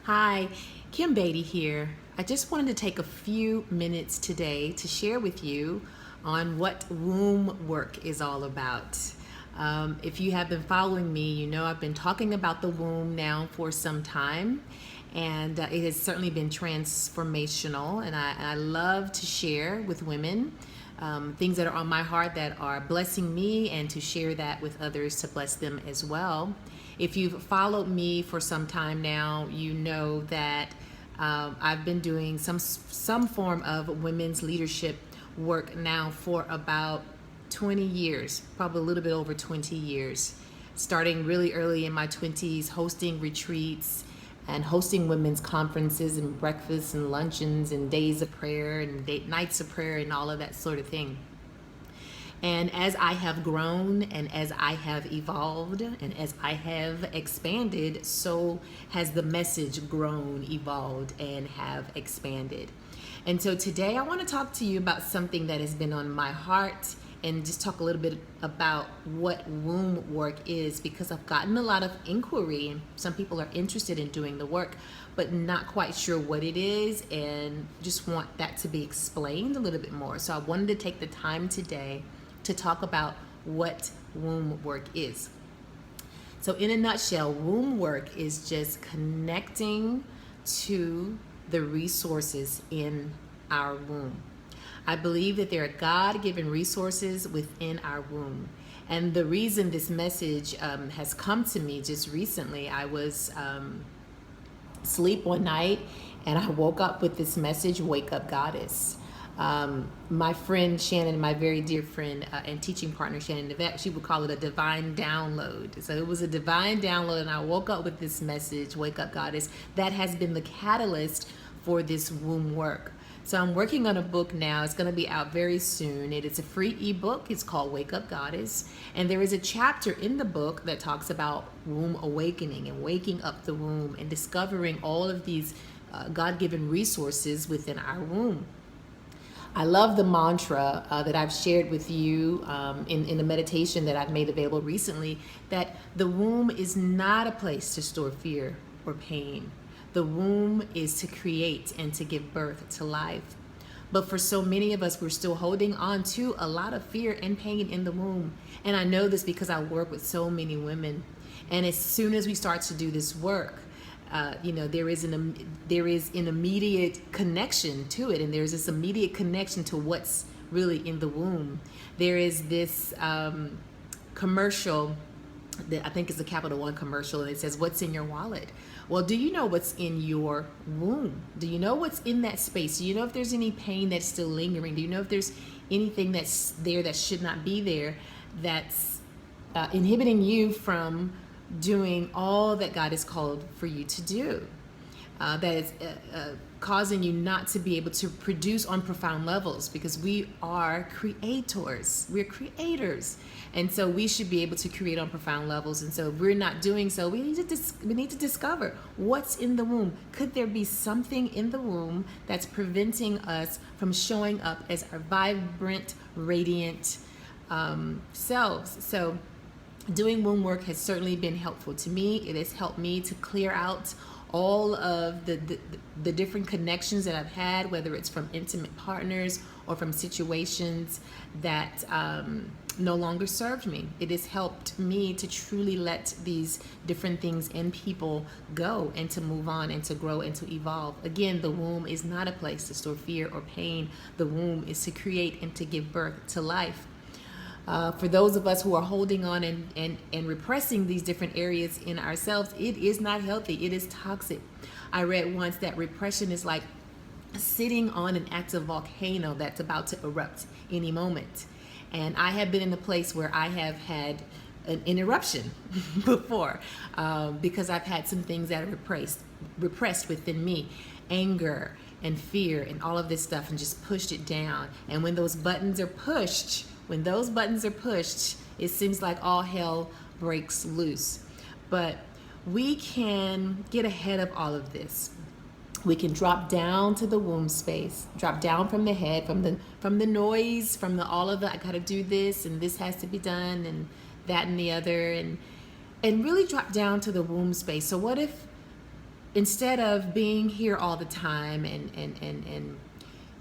Hi, Kim Beatty here. I just wanted to take a few minutes today to share with you on what womb work is all about. If you have been following me, you know I've been talking about the womb now for some time, and it has certainly been transformational. And I love to share with women things that are on my heart that are blessing me, and to share that with others to bless them as well. If you've followed me for some time now, you know that I've been doing some form of women's leadership work now for about 20 years, probably a little bit over 20 years, starting really early in my 20s, hosting retreats and hosting women's conferences and breakfasts and luncheons and days of prayer and nights of prayer and all of that sort of thing. And as I have grown and as I have evolved and as I have expanded, so has the message grown, evolved, and have expanded. And so today I want to talk to you about something that has been on my heart, and just talk a little bit about what womb work is, because I've gotten a lot of inquiry and some people are interested in doing the work but not quite sure what it is, and just want that to be explained a little bit more. So I wanted to take the time today to talk about what womb work is. So in a nutshell, womb work is just connecting to the resources in our womb. I believe that there are God-given resources within our womb. And the reason this message has come to me just recently, I was asleep one night and I woke up with this message, Wake Up Goddess. My friend Shannon, my very dear friend and teaching partner Shannon Nevette, she would call it a divine download. So it was a divine download, and I woke up with this message, Wake Up Goddess, that has been the catalyst for this womb work. So I'm working on a book now. It's going to be out very soon. It is a free ebook. It's called Wake Up Goddess. And there is a chapter in the book that talks about womb awakening and waking up the womb and discovering all of these God-given resources within our womb. I love the mantra that I've shared with you in the meditation that I've made available recently, that the womb is not a place to store fear or pain. The womb is to create and to give birth to life. But for so many of us, we're still holding on to a lot of fear and pain in the womb. And I know this because I work with so many women. And as soon as we start to do this work, there is an immediate connection to it, and there's this immediate connection to what's really in the womb. There is this commercial that I think is a Capital One commercial, and it says, "What's in your wallet?" Well, do you know what's in your womb? Do you know what's in that space? Do you know if there's any pain that's still lingering? Do you know if there's anything that's there that should not be there, that's inhibiting you from doing all that God has called for you to do? That is causing you not to be able to produce on profound levels, because we are creators. We're creators. And so we should be able to create on profound levels. And so if we're not doing so, we need to discover what's in the womb. Could there be something in the womb that's preventing us from showing up as our vibrant, radiant selves? So doing womb work has certainly been helpful to me. It has helped me to clear out all of the different connections that I've had, whether it's from intimate partners or from situations that no longer served me. It has helped me to truly let these different things and people go, and to move on and to grow and to evolve. Again, the womb is not a place to store fear or pain. The womb is to create and to give birth to life. For those of us who are holding on and repressing these different areas in ourselves, it is not healthy. It is toxic. I read once that repression is like sitting on an active volcano that's about to erupt any moment. And I have been in a place where I have had an eruption before, because I've had some things that are repressed within me, anger and fear and all of this stuff, and just pushed it down. And when those buttons are pushed, it seems like all hell breaks loose. But we can get ahead of all of this. We can drop down to the womb space, drop down from the head, from the noise, from all of the I gotta do this and this has to be done and that and the other, and really drop down to the womb space. So what if instead of being here all the time and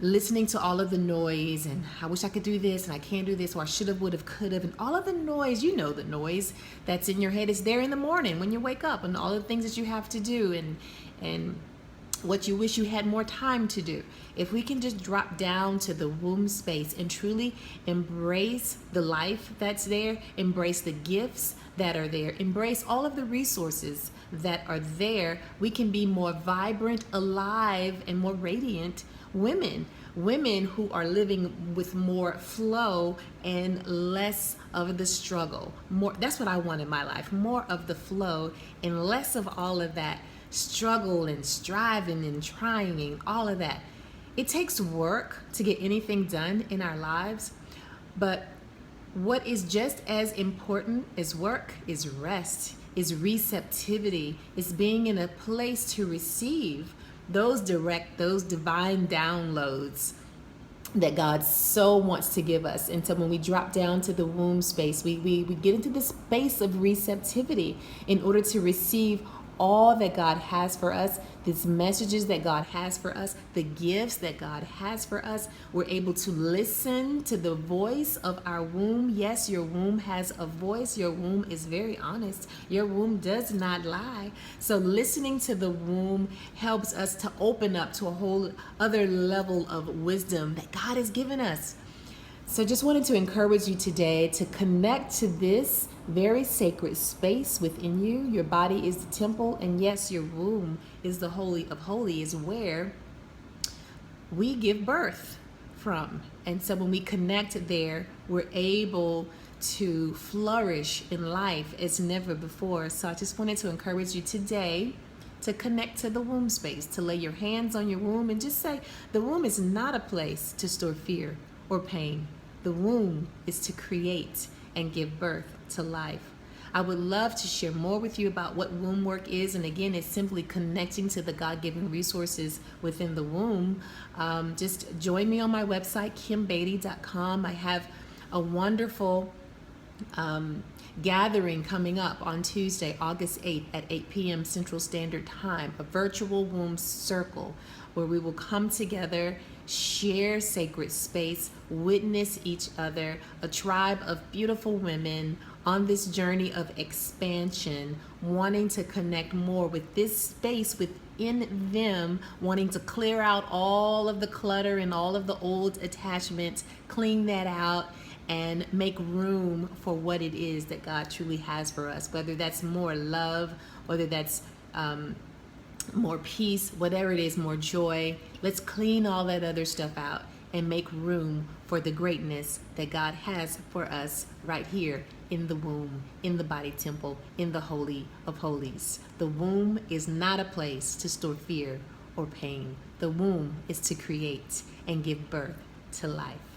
listening to all of the noise and I wish I could do this and I can't do this, or I should have, would have, could have, and all of the noise, you know, the noise that's in your head is there in the morning when you wake up, and all the things that you have to do and what you wish you had more time to do. If we can just drop down to the womb space and truly embrace the life that's there, embrace the gifts that are there, embrace all of the resources that are there, we can be more vibrant, alive, and more radiant women who are living with more flow and less of the struggle. More, that's what I want in my life, more of the flow and less of all of that struggle and striving and trying and all of that. It takes work to get anything done in our lives, but what is just as important as work is rest, is receptivity, is being in a place to receive those divine downloads that God so wants to give us. And so when we drop down to the womb space, we get into the space of receptivity in order to receive all that God has for us, these messages that God has for us, the gifts that God has for us. We're able to listen to the voice of our womb. Yes, your womb has a voice. Your womb is very honest. Your womb does not lie. So listening to the womb helps us to open up to a whole other level of wisdom that God has given us. So just wanted to encourage you today to connect to this very sacred space within you. Your body is the temple, and yes, your womb is the Holy of Holies, where we give birth from. And so when we connect there, we're able to flourish in life as never before. So I just wanted to encourage you today to connect to the womb space, to lay your hands on your womb and just say, the womb is not a place to store fear or pain. The womb is to create and give birth to life. I would love to share more with you about what womb work is. And again, it's simply connecting to the God-given resources within the womb. Just join me on my website, kimbeatty.com. I have a wonderful gathering coming up on Tuesday, August 8th at 8 p.m. Central Standard Time, a virtual womb circle where we will come together, share sacred space, witness each other, a tribe of beautiful women on this journey of expansion, wanting to connect more with this space within them, wanting to clear out all of the clutter and all of the old attachments, clean that out, and make room for what it is that God truly has for us, whether that's more love, whether that's more peace, whatever it is, more joy. Let's clean all that other stuff out and make room for the greatness that God has for us right here in the womb, in the body temple, in the Holy of Holies. The womb is not a place to store fear or pain. The womb is to create and give birth to life.